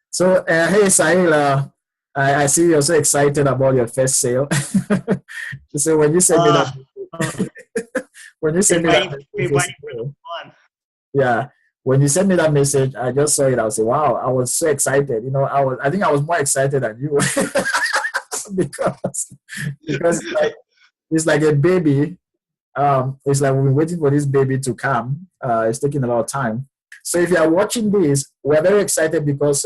So, hey, Sahil, I see you're so excited about your first sale. So when you send me that, Uh, I've when you send me that been message, waiting for a long time. yeah, when you sent me that message, I just saw it. I was like, wow, I was so excited. I think I was more excited than you because it's like a baby. It's like we've been waiting for this baby to come. It's taking a lot of time. So if you are watching this, we're very excited because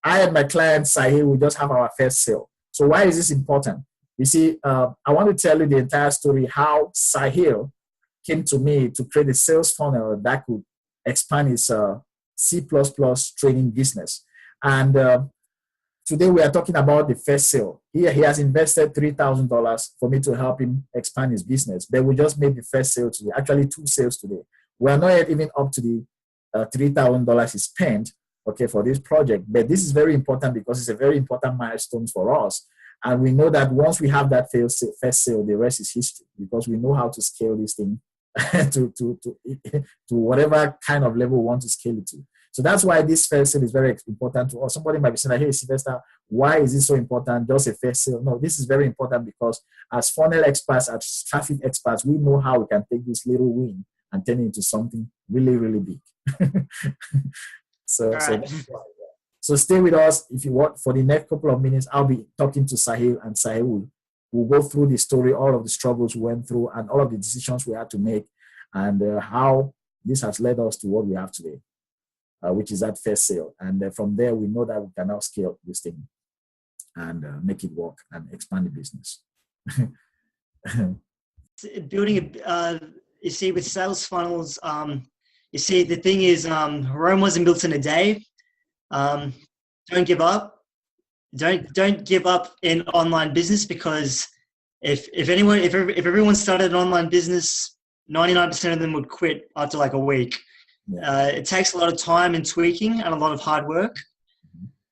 I and my client Sahil will just have our first sale. So why is this important? You see, I want to tell you the entire story how Sahil came to me to create a sales funnel that could expand his C++ training business. And today we are talking about the first sale. Here he has invested $3,000 for me to help him expand his business. But we just made the first sale today. Actually, two sales today. We are not yet even up to the $3,000 he spent, okay, for this project. But this is very important because it's a very important milestone for us. And we know that once we have that first sale, the rest is history because we know how to scale this thing to whatever kind of level we want to scale it to. So that's why this first sale is very important to us. Somebody might be saying, hey, Sylvester, why is this so important? Just a first sale. No, this is very important because as funnel experts, as traffic experts, we know how we can take this little win and turn it into something really, really big. so, All so, right. that's why, yeah. So stay with us. If you want, for the next couple of minutes, I'll be talking to Sahil, and Sahil will go through the story, all of the struggles we went through, and all of the decisions we had to make, and how this has led us to what we have today. Which is that first sale. And from there, we know that we can now scale this thing and make it work and expand the business. Building you see, with sales funnels, you see, the thing is, Rome wasn't built in a day. Don't give up. Don't give up in online business because if everyone started an online business, 99% of them would quit after like a week. Yeah. It takes a lot of time and tweaking and a lot of hard work,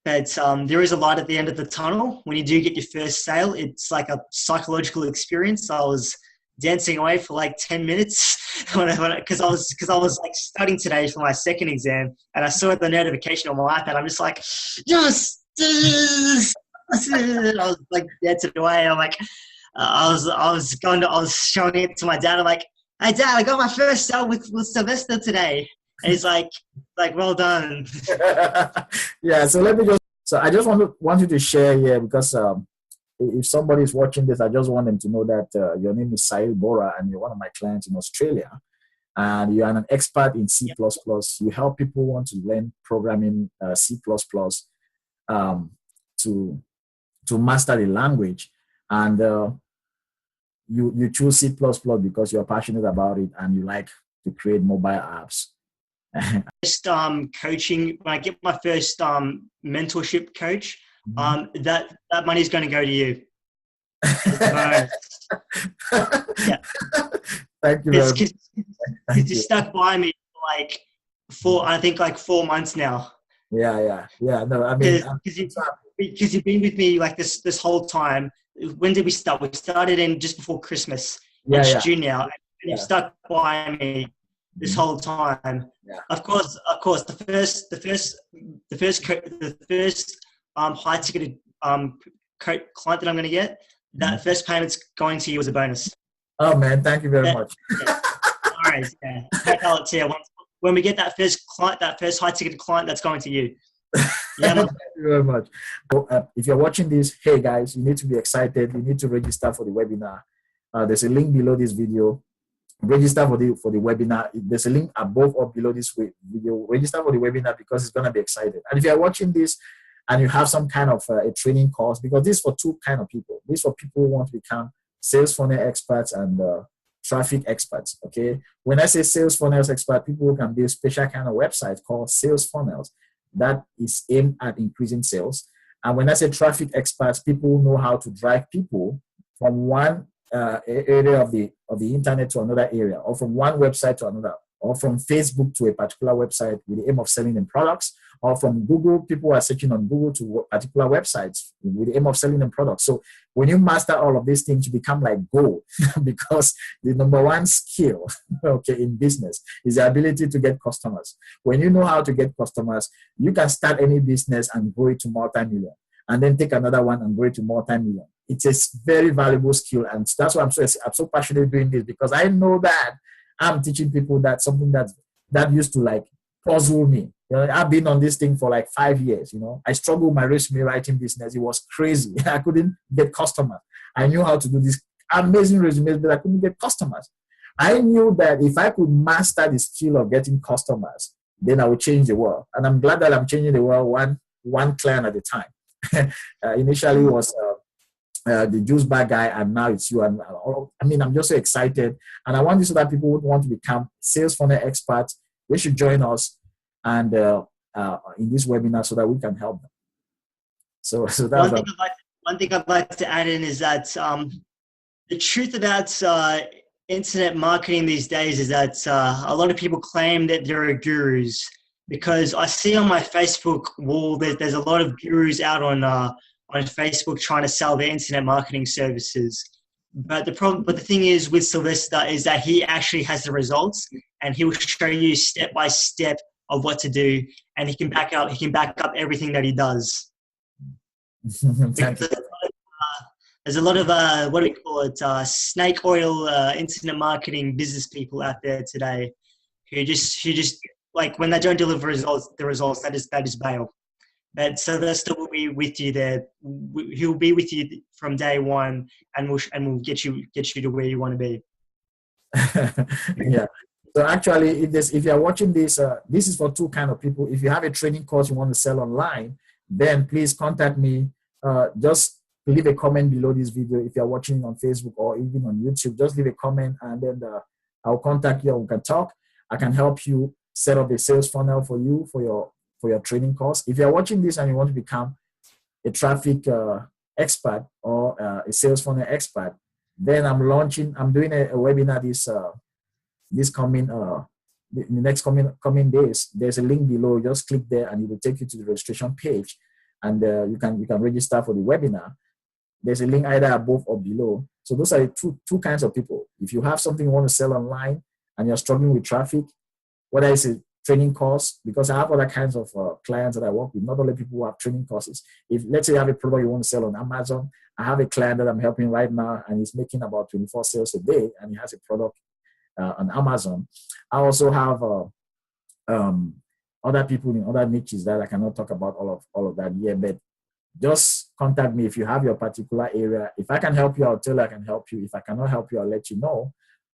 but there is a light at the end of the tunnel. When you do get your first sale, it's like a psychological experience. I was dancing away for like 10 minutes because I was like studying today for my second exam, and I saw the notification on my iPad. I'm just like, yes, I was like dancing away. I'm like, I was showing it to my dad. I'm like, hey Dad, I got my first sale with Sylvester today. And he's like, well done. Yeah. So I just want you to share here because if somebody is watching this, I just want them to know that your name is Sahil Bora and you're one of my clients in Australia, and you are an expert in C++. You help people who want to learn programming C++ to master the language, and you choose C++ because you're passionate about it and you like to create mobile apps. First coaching, when I get my first mentorship coach, that money is going to go to you. Yeah. Thank you very much. Because you stuck by me for like 4 months now. Yeah. No, I mean, because you've been with me like this whole time. When did we start? We started in just before Christmas. It's June now, and you've stuck by me this whole time. Yeah. Of course. The first high ticketed client that I'm going to get, that first payment's going to you as a bonus. Oh man, thank you very much. Yeah. All right, yeah. I'll tell you, when we get that first client, that first high ticketed client, that's going to you. Yeah, thank you very much. So, if you're watching this, hey guys, you need to be excited. You need to register for the webinar. There's a link below this video. Register for the webinar. There's a link above or below this video. Register for the webinar because it's going to be exciting. And if you're watching this and you have some kind of a training course, because this is for two kind of people. This is for people who want to become sales funnel experts and traffic experts. Okay. When I say sales funnels expert, people who can build special kind of website called sales funnels that is aimed at increasing sales. And when I say traffic experts, people who know how to drive people from one area of the internet to another area, or from one website to another or from Facebook to a particular website with the aim of selling them products, or from Google, people are searching on Google to particular websites with the aim of selling them products. So when you master all of these things, you become like gold because the number one skill, okay, in business is the ability to get customers. When you know how to get customers, you can start any business and grow it to multi-million, and then take another one and grow it to multi-million. It's a very valuable skill, and that's why I'm so passionate doing this, because I know that I'm teaching people that something that used to like puzzle me. You know, I've been on this thing for like 5 years. You know, I struggled with my resume writing business. It was crazy. I couldn't get customers. I knew how to do this amazing resumes, but I couldn't get customers. I knew that if I could master the skill of getting customers, then I would change the world. And I'm glad that I'm changing the world one client at a time. Initially, it was the juice bar guy, and now it's you. And I mean, I'm just so excited, and I want this so that people would want to become sales funnel experts. They should join us and in this webinar so that we can help them. So that's one thing I'd like to add in is that the truth about internet marketing these days is that a lot of people claim that they're gurus, because I see on my Facebook wall that there's a lot of gurus out on Facebook trying to sell their internet marketing services. But the thing is with Sylvester is that he actually has the results, and he will show you step by step of what to do, and he can back up everything that he does. There's a lot of what do we call it? Snake oil internet marketing business people out there today who just like when they don't deliver the results that is bail. But Sylvester will be with you there. He'll be with you from day one, and we'll get you to where you want to be. Yeah. So actually, if you're watching this, this is for two kind of people. If you have a training course you want to sell online, then please contact me. Just leave a comment below this video. If you're watching on Facebook or even on YouTube, just leave a comment, and then I'll contact you and we can talk. I can help you set up a sales funnel for you for your training course. If you're watching this and you want to become a traffic expert or a sales funnel expert, then I'm doing a webinar this coming the next coming days. There's a link below. Just click there and it will take you to the registration page, and you can register for the webinar. There's a link either above or below. So those are the two kinds of people. If you have something you want to sell online and you're struggling with traffic, whether it's a training course, because I have other kinds of clients that I work with, not only people who have training courses. If let's say you have a product you want to sell on Amazon, I have a client that I'm helping right now, and he's making about 24 sales a day, and he has a product on Amazon. I also have other people in other niches that I cannot talk about all of that here, but just contact me if you have your particular area. If I can help you, I'll tell you I can help you. If I cannot help you, I'll let you know.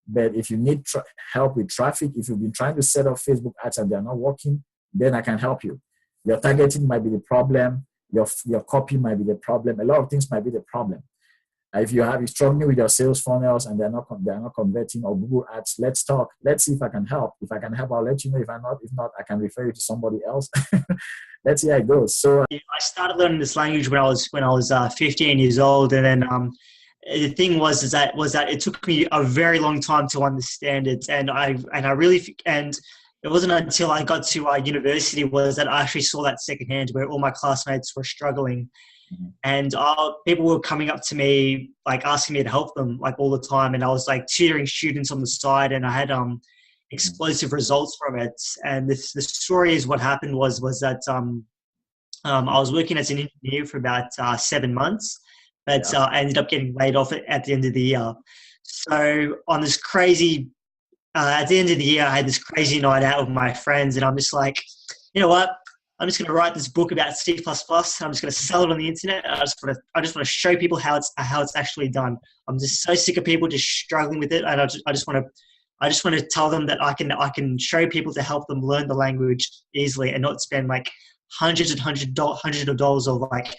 But if you need help with traffic, if you've been trying to set up Facebook ads and they're not working, then I can help you. Your targeting might be the problem. Your copy might be the problem. A lot of things might be the problem. If you're struggling with your sales funnels and they're not converting, or Google ads, let's talk. Let's see if I can help. If I can help, I'll let you know. If not, I can refer you to somebody else. Let's see how it goes. So I started learning this language when I was 15 years old, and then the thing was that it took me a very long time to understand it, and it wasn't until I got to university was that I actually saw that secondhand, where all my classmates were struggling. And people were coming up to me, like asking me to help them, like all the time. And I was like tutoring students on the side, and I had explosive results from it. And the story is what happened was that I was working as an engineer for about 7 months, but I ended up getting laid off at the end of the year. So on this crazy, at the end of the year, I had this crazy night out with my friends, and I'm just like, you know what? I'm just going to write this book about C++. I'm just going to sell it on the internet. I just want to show people how it's actually done. I'm just so sick of people just struggling with it, and I just want to tell them that I can show people to help them learn the language easily and not spend like hundreds of dollars of like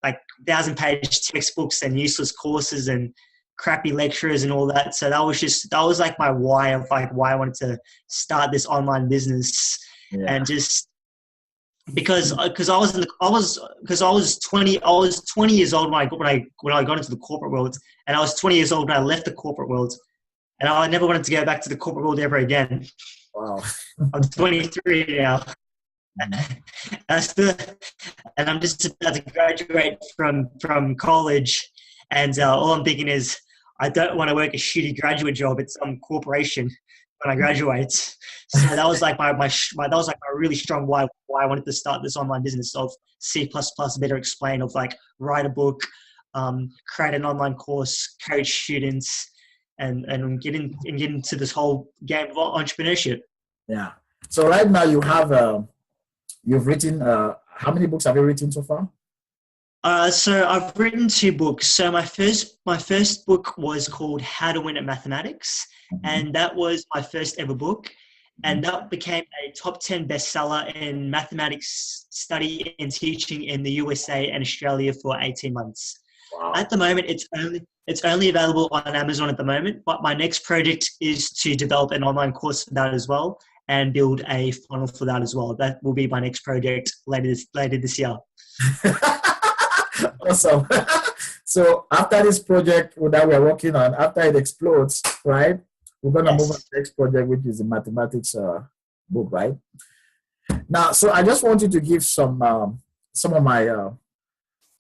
1,000-page textbooks and useless courses and crappy lecturers and all that. So that was like my why of like why I wanted to start this online business. And just because I was 20 years old when I got into the corporate world, and I was 20 years old when I left the corporate world. and I never wanted to go back to the corporate world ever again. Wow. I'm 23 now. I still, and I'm just about to graduate from college, and all I'm thinking is I don't want to work a shitty graduate job at some corporation when I graduate. So that was like my that was like a really strong why I wanted to start this online business of C++, better explain, of like write a book, create an online course, coach students, and get into this whole game of entrepreneurship. Yeah. So right now you've written, how many books have you written so far? So I've written 2 books. So my first book was called How to Win at Mathematics, and that was my first ever book, and that became a top 10 bestseller in mathematics study and teaching in the USA and Australia for 18 months. Wow. At the moment, it's only available on Amazon at the moment, but my next project is to develop an online course for that as well and build a funnel for that as well. That will be my next project later this year. Awesome. So after this project that we're working on, after it explodes, right, we're going to move on to the next project, which is the mathematics book, right? Now, so I just want you to give some of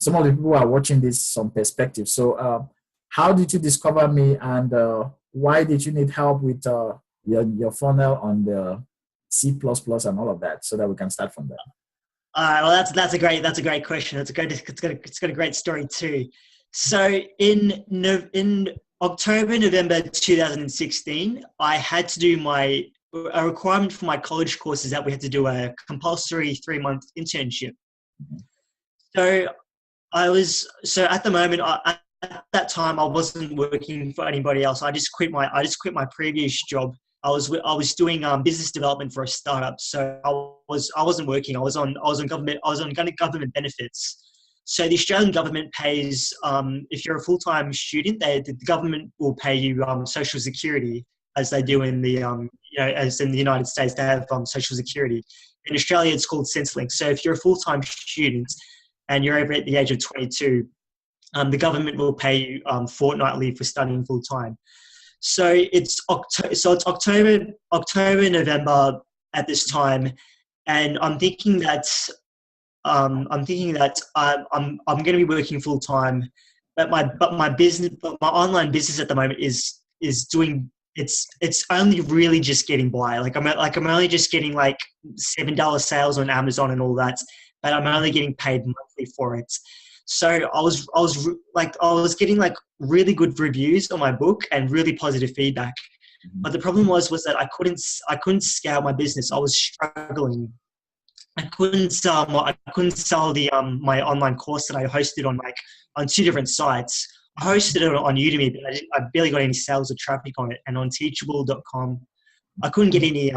the people who are watching this some perspective. So how did you discover me, and why did you need help with your funnel on the C++ and all of that, so that we can start from there? Well, that's a great question. It's got a great story too. So in October, November 2016, I had to do a requirement for my college course is that we had to do a compulsory 3-month internship. So at the moment, at that time, I wasn't working for anybody else. I just quit my previous job. I was doing business development for a startup. So I wasn't working. I was on government benefits. So the Australian government pays, if you're a full-time student, the government will pay you Social Security, as they do in the as in the United States, they have Social Security. In Australia, it's called Centrelink. So if you're a full-time student and you're over at the age of 22, the government will pay you fortnightly for studying full-time. So it's October, November at this time, and I'm thinking that I'm going to be working full time, but my online business at the moment is doing it's only really just getting by. I'm only just getting like $7 sales on Amazon and all that, but I'm only getting paid monthly for it. So I was getting like really good reviews on my book and really positive feedback. But the problem was that I couldn't scale my business. I was struggling. I couldn't sell the my online course that I hosted on 2 different sites. I hosted it on Udemy, but I barely got any sales or traffic on it. And on Teachable.com, I couldn't get any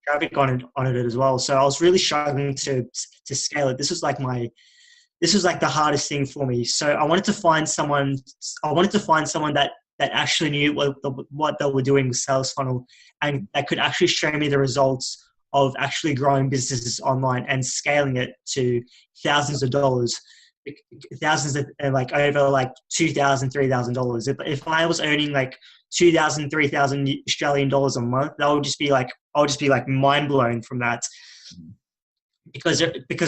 traffic on it as well. So I was really struggling to scale it. This was like the hardest thing for me. So I wanted to find someone that actually knew what they were doing with Sales Funnel, and that could actually show me the results of actually growing businesses online and scaling it to thousands of dollars, thousands of like over like $2,000, $3,000. If I was earning like 2,000, 3,000 Australian dollars a month, I would just be like mind blown from that, because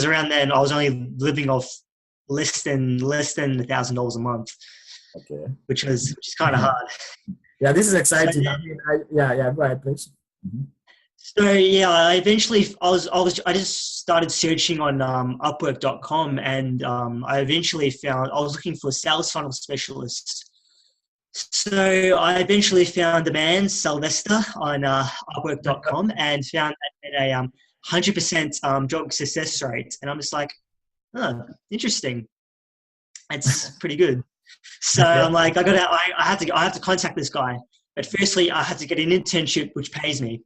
around then I was only living off less than $1,000 a month. Okay, which is kind of hard. Yeah, this is exciting. So, I mean, go ahead, please. Mm-hmm. So yeah, I just started searching on Upwork.com, and I eventually found I was looking for a sales funnel specialist. So I eventually found a man, Sylvester, on Upwork.com, and found that at a 100% job success rate, and I'm just like, oh, interesting. That's pretty good. So I'm like, I have to contact this guy, but firstly I had to get an internship which pays me.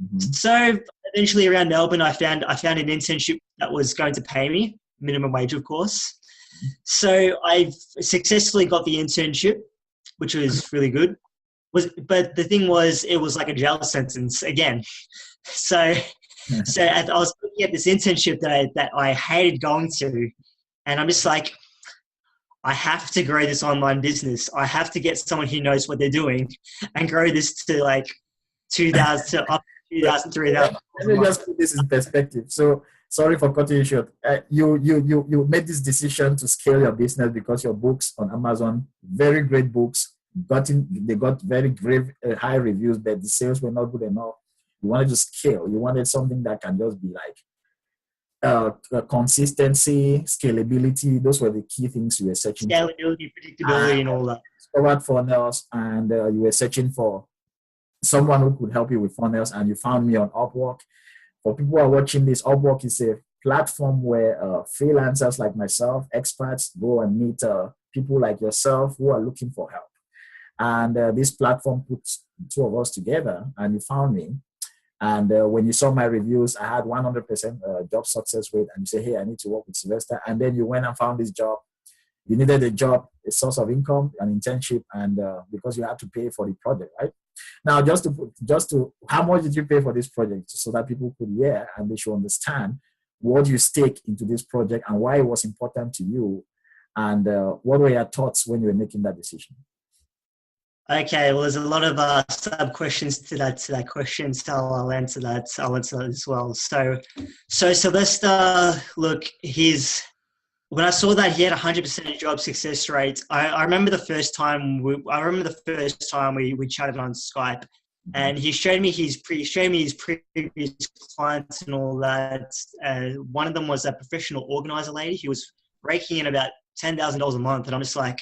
Mm-hmm. So eventually around Melbourne, I found an internship that was going to pay me minimum wage, of course. Mm-hmm. So I successfully got the internship, which was really good. But the thing was, it was like a jail sentence again. So I was looking at this internship that I hated going to, and I'm just like, I have to grow this online business. I have to get someone who knows what they're doing and grow this to like 2,000 to up to 2,000, Let 3,000 a me month. just put this in perspective. So, sorry for cutting you short. You made this decision to scale your business because your books on Amazon, very great books, they got very great high reviews, but the sales were not good enough. You wanted to scale. You wanted something that can just be like consistency, scalability. Those were the key things you were searching for. Scalability, And predictability, and all that. discovered funnels, and you were searching for someone who could help you with funnels, and you found me on Upwork. For people who are watching this, Upwork is a platform where freelancers like myself, experts, go and meet people like yourself who are looking for help. And this platform puts two of us together, and you found me. And when you saw my reviews, I had 100% job success rate, and you say, hey, I need to work with Sylvester. And then you went and found this job. You needed a job, a source of income, an internship, and because you had to pay for the project, right? Now, how much did you pay for this project so that people could hear and they should understand what you stake into this project and why it was important to you, and what were your thoughts when you were making that decision? Okay, well, there's a lot of sub questions to that question, so I'll answer that. I'll answer that as well. So Sylvester, look, when I saw that he had 100% job success rate, I remember the first time we chatted on Skype, and he showed me his previous clients and all that. One of them was a professional organizer lady. He was raking in about $10,000 a month, and I'm just like,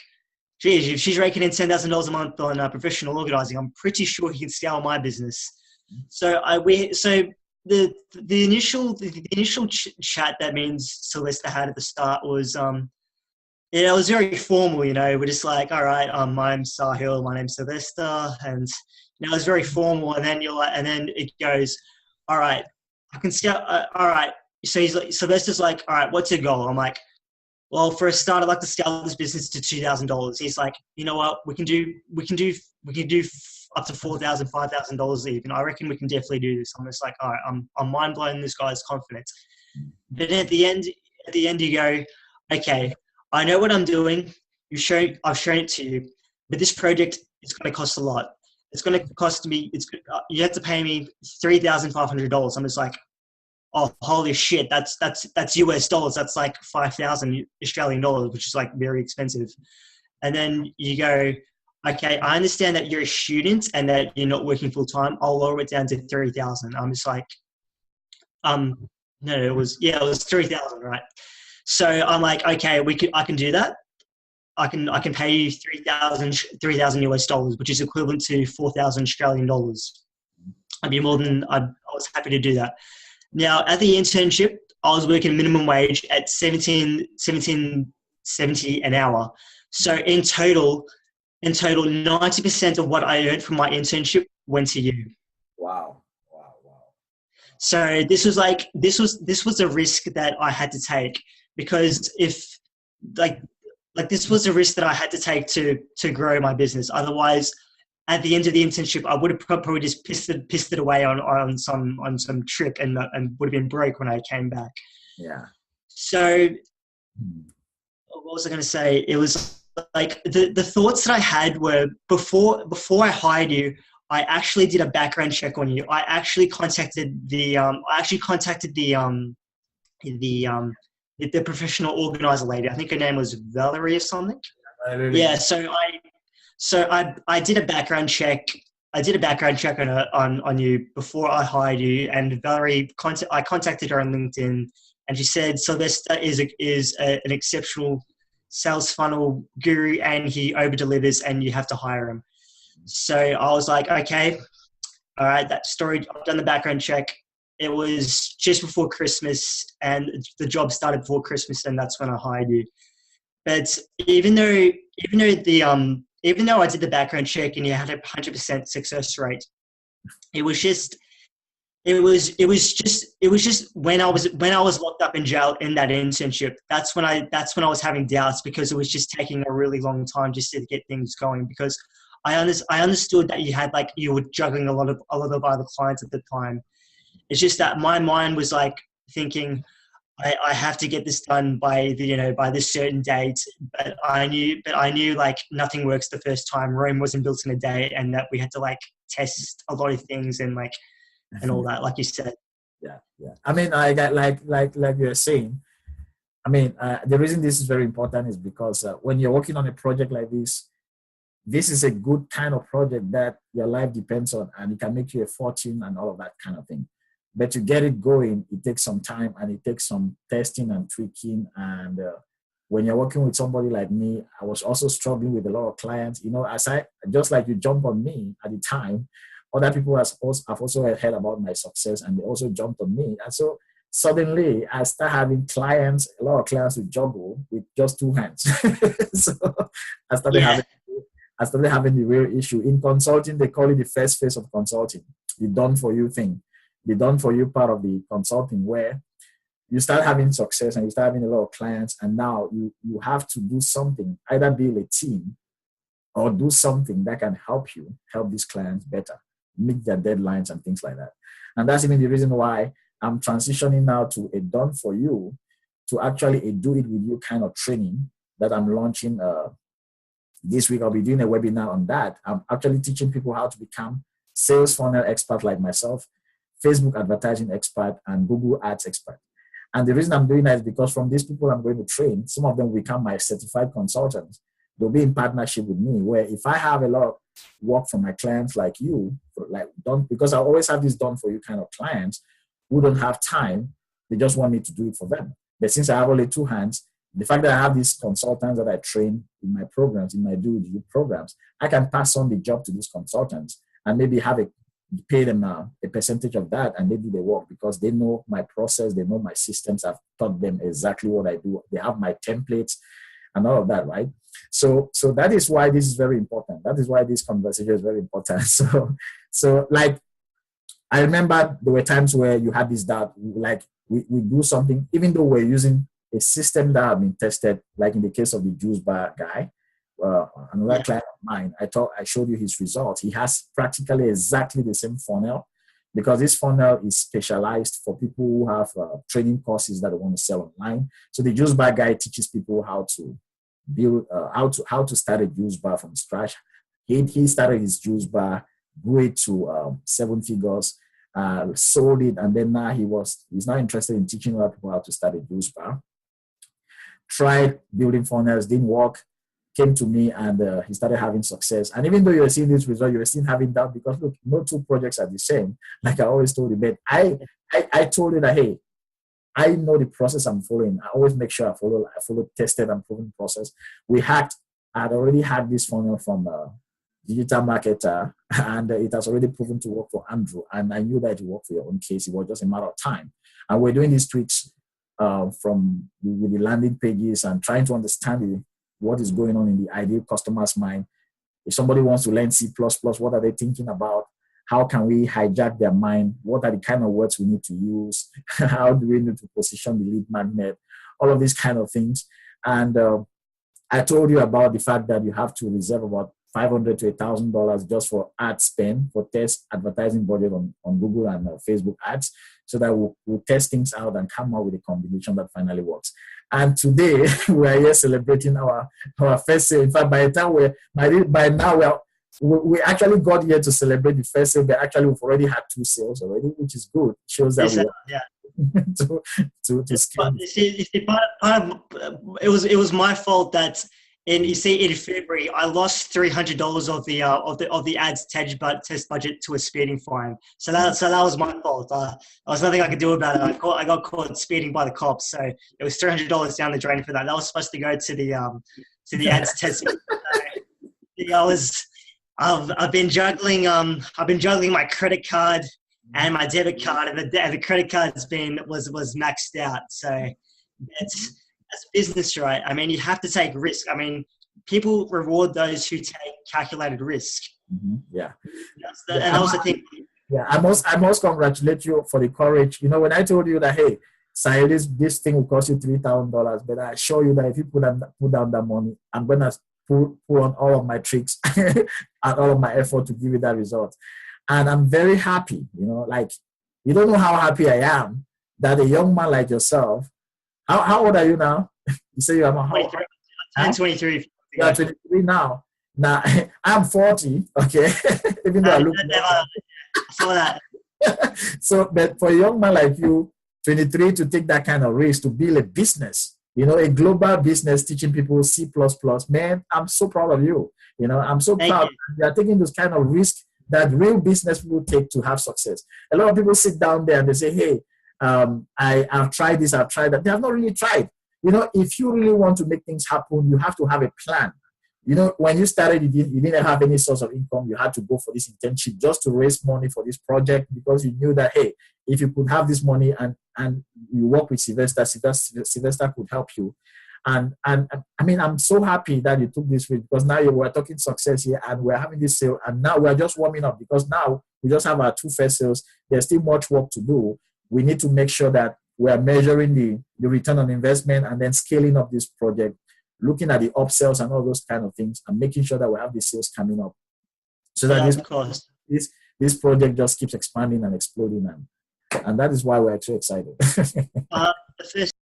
geez, if she's raking in $10,000 a month on professional organizing, I'm pretty sure he can scale my business. So the initial chat that me and Sylvester had at the start was it was very formal. You know, we're just like, all right, my name's Sahil, my name's Sylvester, and it was very formal. And then and then it goes, all right, I can scale. All right, so he's like, Sylvester's like, all right, what's your goal? I'm like, well, for a start, I'd like to scale this business to $2,000. He's like, you know what, we can do up to $4,000, $5,000 even. I reckon we can definitely do this. I'm just like, all right, I'm mind blown. This guy's confident. But at the end, you go, okay, I know what I'm doing. I've shown it to you, but this project is going to cost a lot. It's going to cost me. You have to pay me $3,500. I'm just like, oh, holy shit, that's US dollars. That's like 5,000 Australian dollars, which is like very expensive. And then you go, okay, I understand that you're a student and that you're not working full time. I'll lower it down to 3,000. I'm just like, no, it was 3,000, right? So I'm like, okay, I can do that. I can pay you 3,000 US dollars, which is equivalent to 4,000 Australian dollars. I was happy to do that. Now, at the internship, I was working minimum wage at $17.70 an hour. So in total, 90% of what I earned from my internship went to you. Wow. So this was a risk that I had to take, because if this was a risk that I had to take to grow my business. Otherwise, at the end of the internship, I would have probably just pissed it away on some trip and would have been broke when I came back. Yeah. So what was I going to say? It was like the thoughts that I had were before I hired you, I actually did a background check on you. I actually contacted the professional organizer lady. I think her name was Valerie or something. Yeah. So I did a background check. I did a background check on you before I hired you, and Valerie, I contacted her on LinkedIn, and she said Sylvester is an exceptional sales funnel guru, and he over delivers, and you have to hire him. So I was like, okay, all right, that story. I've done the background check. It was just before Christmas, and the job started before Christmas, and that's when I hired you. But even though I did the background check and you had a 100% success rate, it was just when I was locked up in jail in that internship. That's when I was having doubts, because it was just taking a really long time just to get things going. Because I understood that you were juggling a lot of other clients at the time. It's just that my mind was like thinking, I have to get this done by by this certain date. But I knew like nothing works the first time. Rome wasn't built in a day, and that we had to like test a lot of things and all that, like you said. Yeah, yeah. I mean, I got like you're saying. I mean, the reason this is very important is because when you're working on a project like this is a good kind of project that your life depends on, and it can make you a fortune and all of that kind of thing. But to get it going, it takes some time and it takes some testing and tweaking. And when you're working with somebody like me, I was also struggling with a lot of clients. You know, as I just like you jump on me at the time, other people have also heard about my success and they also jumped on me. And so suddenly I start having clients, a lot of clients to juggle with just two hands. So I started Yeah. having I started having the real issue. In consulting, they call it the first phase of consulting, the done for you thing, the done for you part of the consulting, where you start having success and you start having a lot of clients, and now you have to do something, either build a team or do something that can help these clients better, meet their deadlines and things like that. And that's even the reason why I'm transitioning now to a done for you, to actually a do it with you kind of training that I'm launching this week. I'll be doing a webinar on that. I'm actually teaching people how to become sales funnel expert like myself, Facebook advertising expert, and Google Ads expert. And the reason I'm doing that is because from these people I'm going to train, some of them will become my certified consultants. They'll be in partnership with me, where if I have a lot of work from my clients like you, because I always have these done for you kind of clients who don't have time, they just want me to do it for them. But since I have only two hands, the fact that I have these consultants that I train in my programs, in my do with you programs, I can pass on the job to these consultants and maybe pay them a percentage of that, and they do the work because they know my process, they know my systems. I've taught them exactly what I do. They have my templates and all of that, right? So that is why this is very important. That is why this conversation is very important. So like, I remember there were times where you had this doubt, like we do something, even though we're using a system that have been tested, like in the case of the juice bar guy, another client of mine, I showed you his results. He has practically exactly the same funnel, because this funnel is specialized for people who have training courses that they want to sell online. So the juice bar guy teaches people how to build, how to start a juice bar from scratch. He started his juice bar, grew it to 7 figures, sold it, and then now he's now interested in teaching other people how to start a juice bar. Tried building funnels, didn't work, came to me, and he started having success. And even though you're seeing this result, you're still having doubt, because look, no two projects are the same. Like I always told you, but I told you that, hey, I know the process I'm following. I always make sure I follow tested and proven process. I had already had this funnel from digital marketer, and it has already proven to work for Andrew. And I knew that it would work for your own case. It was just a matter of time. And we're doing these tweaks with the landing pages and trying to understand what is going on in the ideal customer's mind. If somebody wants to learn C++, what are they thinking about? How can we hijack their mind? What are the kind of words we need to use? How do we need to position the lead magnet? All of these kind of things. And I told you about the fact that you have to reserve about $500 to $1,000 just for ad spend, for test advertising budget on Google and Facebook ads, so that we'll test things out and come out with a combination that finally works. And today we are here celebrating our first sale. In fact, by the time by now we actually got here to celebrate the first sale, but actually we've already had 2 sales already, which is good. It shows that to scale. You see, it was my fault that. And you see, in February, I lost $300 of the ads test budget to a speeding fine. So that was my fault. There was nothing I could do about it. I got caught speeding by the cops. So it was $300 down the drain for that. That was supposed to go to the ads test. I've been juggling my credit card and my debit card, and the credit card was maxed out. So it's. As a business, right? I mean, you have to take risk. I mean, people reward those who take calculated risk. Mm-hmm. Yeah. And I also think. Yeah, I must congratulate you for the courage. You know, when I told you that, hey, Sahil, this thing will cost you $3,000, but I assure you that if you put down that money, I'm gonna pull on all of my tricks and all of my effort to give you that result. And I'm very happy. You know, like, you don't know how happy I am that a young man like yourself How old are you now? You say you are how? 23. I Huh? turned 23. You are 23 now. Now I'm 40. Okay, even though I look Never, I saw that. so, but for a young man like you, 23, to take that kind of risk to build a business, a global business teaching people C++, man, I'm so proud of you. I'm so Thank proud you. that you are taking those kind of risks that real business people take to have success. A lot of people sit down there and they say, hey, I've tried this, I've tried that. They have not really tried. If you really want to make things happen, you have to have a plan. When you started, you didn't have any source of income. You had to go for this internship just to raise money for this project because you knew that, hey, if you could have this money and you work with Sylvester could help you. And I mean, I'm so happy that you took this risk because now we're talking success here and we're having this sale and now we're just warming up because now we just have our 2 first sales. There's still much work to do. We need to make sure that we're measuring the return on investment and then scaling up this project, looking at the upsells and all those kind of things and making sure that we have the sales coming up so that Of course. this project just keeps expanding and exploding. And that is why we're so excited. The first